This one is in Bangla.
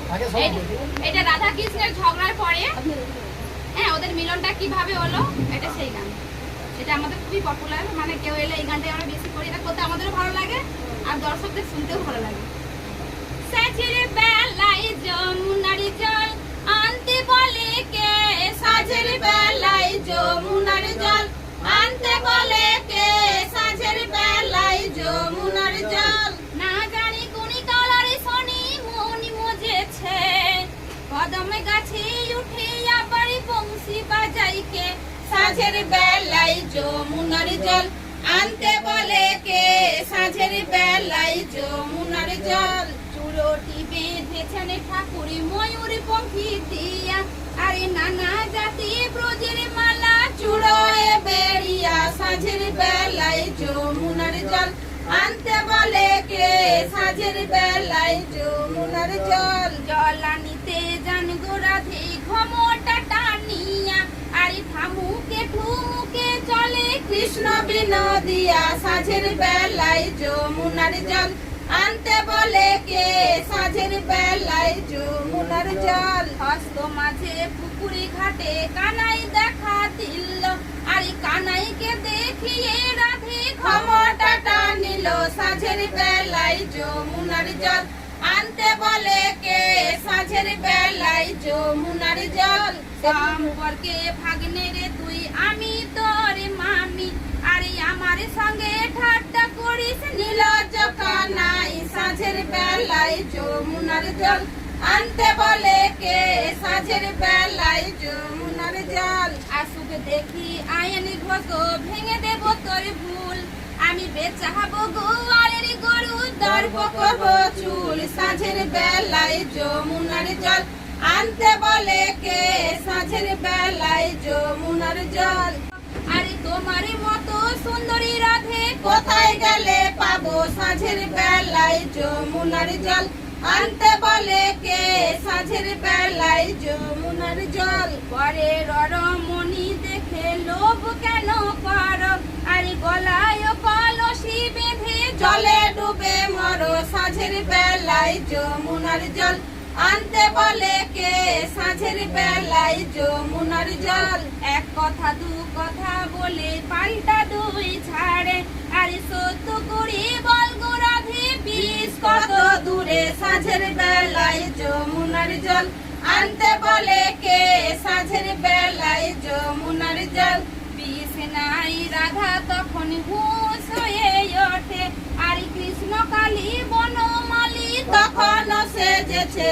এটা রাধা কৃষ্ণের ঝগড়ার পরে হ্যাঁ ওদের মিলনটা কিভাবে হলো এটা সেই গান। এটা আমাদের খুবই পপুলার, মানে কেউ এলে এই গানটাই আমরা বেশি করি, এটা করতে আমাদেরও ভালো লাগে আর দর্শকদের শুনতেও ভালো লাগে। সাজের বেলায় যমুনার জল আনতে বলে কে, সাজের বেলায় যমুনার জল আনতে বলে কে, সাজের বেলায় যমুনার জল না জানি কোনি কালারে শনি মনি মজেছে, কদমে গাছে উঠে আবার বংশী বাজাইকে, সাজের বেলায় যমুনার জল আনতে বলে কে, সাজের বেলায় যমুনার জল চুরোটি বেঁধেছেন ঠাকুর ময়ূর পঙ্খী দিয়া, আরে নানা জাতি ব্রজের মালা চূড়োয় বেরিয়া, সাজের বেলায় যমুনার জল আনতে বলে কে, সাজের বেলায় যমুনার জল জল আনিতে জান গো রাধে ঘমটা টানিয়া, আরে থামুকে ঠুমুকে চলে কৃষ্ণ বিনোদিয়া, সাজের বেলায় যমুনার জল আনতে বলে কে, সাজের বেলায় যমুনার জল হস্ত মাঝে পুকুরি ঘাটে কানাই দেখা দিল, আরে কানাইকে দেখিয়ে রাধে ক্ষমতা টানিল, সাজের বেলায় যমুনার জল আনতে বলে কে, সাজের বেলায় যমুনার জল সম্পর্কে ভাগ্নে রে তুই আমি তোর মামি, আরে আমার সঙ্গে ঠাট্টা করিস নীলজ কানাই, সাজের বেলায় যমুনার জল আনতে বলে কে, সাজের বেলায় যমুনার জল আসুক দেখি আয়নি ঘোষ ভেঙে দেব তোর ভুল, আমি বেচাবো গোয়ালের গরু দর্প করবো চুল, সাজের বেলায় যমুনার জল আনতে বলে কে, সাজের বেলায় যমুনার জল আরে তোমার মতো সুন্দরী রাধে কোথায় গেলে পাবো, সাজের বেলায় যমুনার জল আনতে বলে কে, সাজের বেলায় যমুনার জল পরে ররমণি দেখে লোভ কেন কর, আরে গলায় কলসি বেঁধে জলে ডুবে মরো, সাজের বেলায় যমুনার জল আনতে বলে কে, সাজের বেলায় যমুনার জল এক কথা দু কথা বলে পাল্টা দুই ছাড়ে, আরে সত্য করি বল গো রাধে বিষ কত দূরে, সাজের বেলায় যমুনার জল আনতে বলে কে, সাজের বেলায় যমুনার জল বিষ নাই রাধা তখন হুঁশ হয়ে ওঠে, আর কৃষ্ণ কালী বনমালী তখন সেজেছে।